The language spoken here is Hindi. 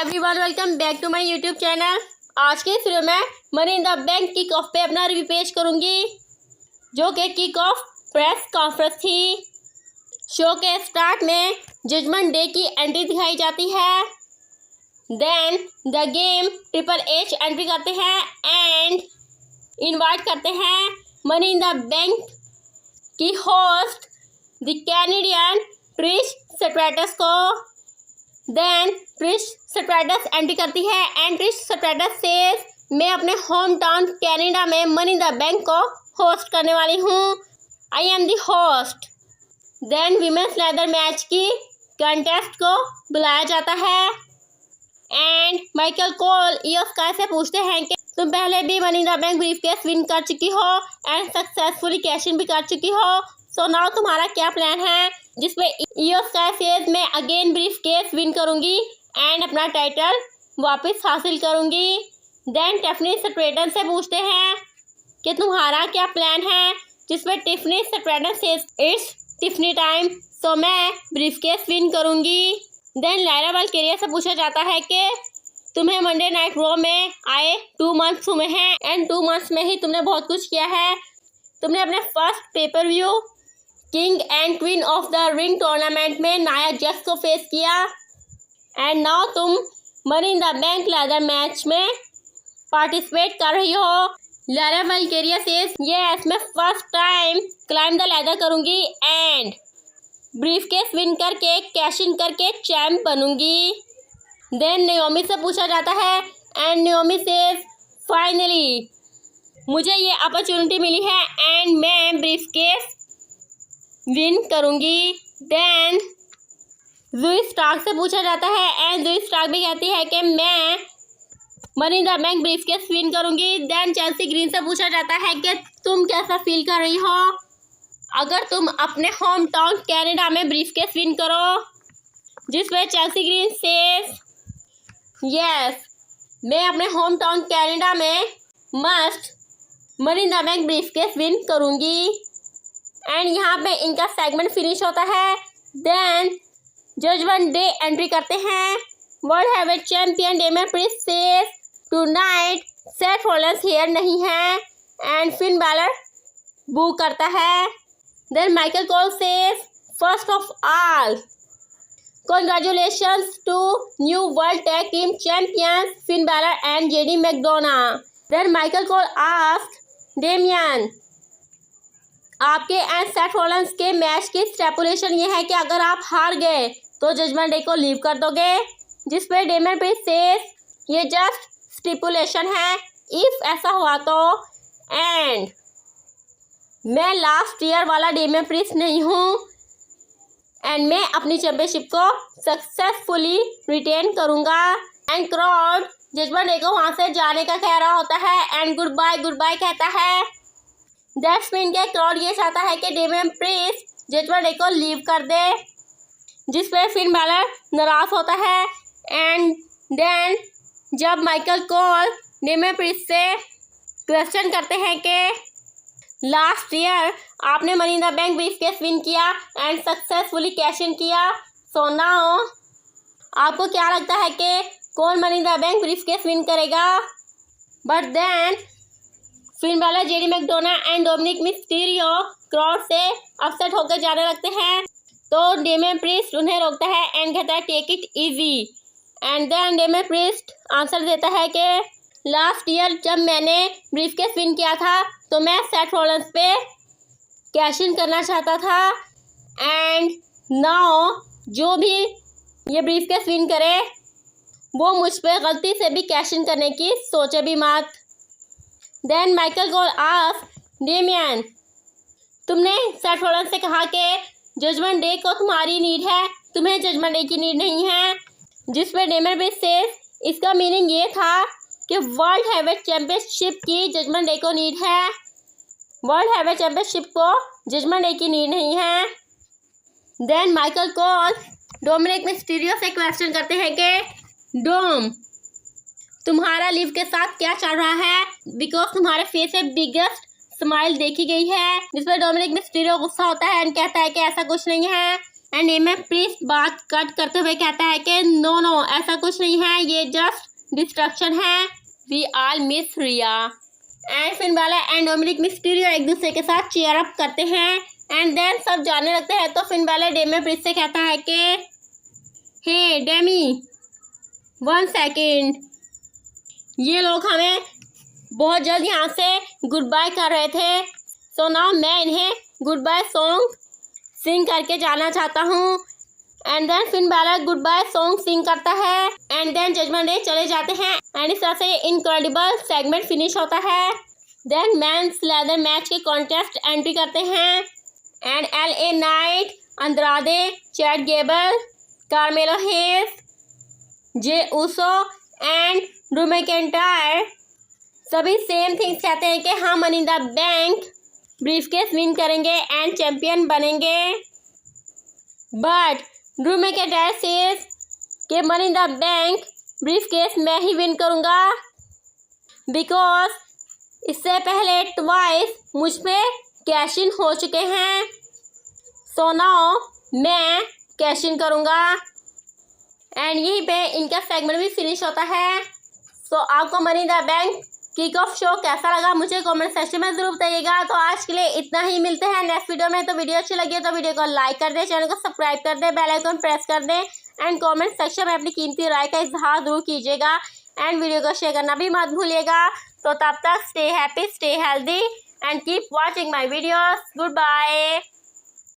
Everyone, welcome back to my YouTube channel. आज के इस वीडियो में Money in the Bank kick off पे अपना रिव्यू पेश करूंगी, जो कि किक ऑफ प्रेस कॉन्फ्रेंस थी। शो के स्टार्ट में जजमेंट डे की एंट्री दिखाई जाती है। Then the Game Triple H entry करते हैं एंड इनवाइट करते हैं मनी इन द बैंक की host the Canadian Trish Stratus को। देन ट्रिश स्ट्रैटस एंट्री करती है एंड ट्रिश स्ट्रैटस सेज, मैं अपने होम टाउन कनाडा में मनी इन द बैंक को होस्ट करने वाली हूँ। I am the host. Then women's leather match की कंटेस्ट को बुलाया जाता है and Michael Cole Iyo Sky से पूछते हैं कि तुम पहले भी Money in the bank briefcase win कर चुकी हो एंड सक्सेसफुली कैश इन भी कर चुकी हो, सो नाउ तुम्हारा क्या प्लान है। जिसमें ईओ स्काई सेज, मैं अगेन ब्रीफकेस विन करूंगी एंड अपना टाइटल वापस हासिल करूंगी। देन टिफनी स्ट्रैटन से पूछते हैं कि तुम्हारा क्या प्लान है, जिसमें Tiffany Stratton says, it's Tiffany time, so मैं ब्रीफकेस विन करूंगी। देन लायरा वाल्किरिया से पूछा जाता है कि तुम्हें मंडे नाइट रॉ में आए 2 मंथ्स हुए हैं एंड 2 मंथ्स में ही तुमने बहुत कुछ किया है। तुमने अपने first pay per view king and queen of the ring tournament में नाया जैक्स को फेस किया एंड नाउ तुम money in the bank leather match में पार्टिसिपेट कर रही हो। लायरा वाल्किरिया सेज, यस, मैं first time climb the leather करूंगी एंड ब्रीफकेस विन करके कैश इन करके चैम्प बनूंगी। देन नाओमी से पूछा जाता है एंड नाओमी सेज, फाइनली मुझे ये अपॉर्चुनिटी मिली है एंड मैं ब्रीफकेस विन करूंगी। देन ज़ोई स्टार्क से पूछा जाता है एंड ज़ोई स्टार्क भी कहती है कि मैं money in the bank briefcase win करूंगी। देन चेल्सी ग्रीन से पूछा जाता है कि तुम कैसा फील कर रही हो अगर तुम अपने होम टाउन कनाडा में ब्रीफकेस विन करो। जिसमें चेल्सी ग्रीन सेज, यस, मैं अपने होम टाउन कनाडा में must money in the bank briefcase win करूंगी। एंड यहाँ पे इनका सेगमेंट फिनिश होता है। देन जजमेंट डे एंट्री करते हैं। World heavyweight champion Damian Priest says, tonight Seth Rollins here नहीं है एंड फिन बैलर बू करता है। Then Michael Cole says, first of all congratulations to new world tag team champions Finn Balor and JD McDonough. Then Michael Cole asked Damian, आपके एंड सेथ रॉलिंस के मैच की स्टेपुलेशन ये है कि अगर आप हार गए तो जजमेंट डे को लीव कर दोगे। जिस पे डेमियन प्रिस्ट सेज, ये जस्ट स्टिपुलेशन है, इफ ऐसा हुआ तो, एंड मैं लास्ट ईयर वाला डेमियन प्रिस्ट नहीं हूँ एंड मैं अपनी चैंपियनशिप को सक्सेसफुली रिटेन करूँगा। एंड क्राउड जजमेंट डे को वहाँ से जाने का कह रहा होता है एंड गुड बाय कहता है। दैट्स मीन के क्राउड ये चाहता है कि डेमियन प्रिस्ट जजमेंट डे को लीव कर दे, जिस पे फिन बैलर नाराज होता है। एंड देन जब माइकल कोल डेमियन प्रिस्ट से क्वेश्चन करते हैं कि लास्ट ईयर आपने money in the bank briefcase win किया एंड सक्सेसफुली कैश इन किया, सो नाउ आपको क्या लगता है कि कौन money in the bank briefcase win करेगा। But then Finn Balor, JD McDonagh and Dominik Mysterio crowd से अपसेट होकर जाने लगते हैं, तो डेमियन प्रिस्ट उन्हें रोकता है एंड कहता है take it easy. And then Damian Priest answer देता है कि लास्ट ईयर जब मैंने ब्रीफकेस विन किया था तो मैं सेथ रॉलिंस पे कैश इन करना चाहता था एंड नाउ जो भी ये ब्रीफकेस विन करे वो मुझ पे गलती से भी कैश इन करने की सोचे भी मत। Then Michael Cole ask Damian, तुमने सेथ रॉलिंस से कहा कि जजमेंट डे को तुम्हारी नीड है, तुम्हें जजमेंट डे की नीड नहीं है। जिस पे डेमियन प्रिस्ट सेज, इसका मीनिंग ये था कि वर्ल्ड हेवीवेट चैंपियनशिप की जजमेंट डे को नीड है, वर्ल्ड हेवीवेट चैंपियनशिप को जजमेंट डे की नीड नहीं है। Then Michael Cole Dominik Mysterio से क्वेश्चन करते हैं कि डोम, तुम्हारा लिव के साथ क्या चल रहा है, बिकॉज तुम्हारे फेस पे बिगेस्ट स्माइल देखी गई है। जिस पर डोमिनिक मिस्टीरियो गुस्सा होता है एंड कहता है कि ऐसा कुछ नहीं है, एंड ये में प्रिंस बात कट करते हुए कहता है कि नो नो ऐसा कुछ नहीं है, ये जस्ट डिस्ट्रक्शन है, we all miss Rhea. And Finn Balor and Dominik Mysterio एक दूसरे के साथ चीयर अप करते हैं एंड देन सब जाने लगते हैं। तो फिन बैला डेमियन प्रिंस से कहता है कि हे डेमी 1 सेकेंड, ये लोग हमें बहुत जल्द यहाँ से गुड बाय कर रहे थे, सो नाउ मैं इन्हें गुड बाय सॉन्ग सिंग करके जाना चाहता हूँ। एंड देन फिन बैला गुड बाय सॉन्ग सिंग करता है एंड देन जजमेंट डे चले जाते हैं एंड इस तरह से इनक्रेडिबल सेगमेंट फिनिश होता है। देन मेंस लेदर मैच के कॉन्टेस्ट एंट्री करते हैं and LA knight, Andrade, Chad Gable, Carmelo Hayes, Jey Uso and Drew McIntyre सभी सेम थिंग्स कहते हैं कि हम money in the bank briefcase win करेंगे एंड चैंपियन बनेंगे। बट ड्रू मैकिंटायर सेज कि money in the bank briefcase मैं ही विन करूँगा बिकॉज इससे पहले ट्वाइस मुझ पे कैश इन हो चुके हैं, सो नाउ मैं कैश इन करूँगा। एंड यहीं पे इनका सेगमेंट भी फिनिश होता है। सो आपको money in the Bank kick of show कैसा लगा मुझे कमेंट सेक्शन में जरूर बताइएगा। तो आज के लिए इतना ही, मिलते हैं नेक्स्ट वीडियो में। तो वीडियो अच्छी लगी तो वीडियो को लाइक कर दें, चैनल को सब्सक्राइब कर दें, बेल आइकन प्रेस कर दें एंड कमेंट सेक्शन में अपनी कीमती राय का इजहार जरूर कीजिएगा एंड वीडियो को शेयर करना भी मत भूलिएगा। तो तब तक stay happy, stay healthy and keep watching my videos. Good bye.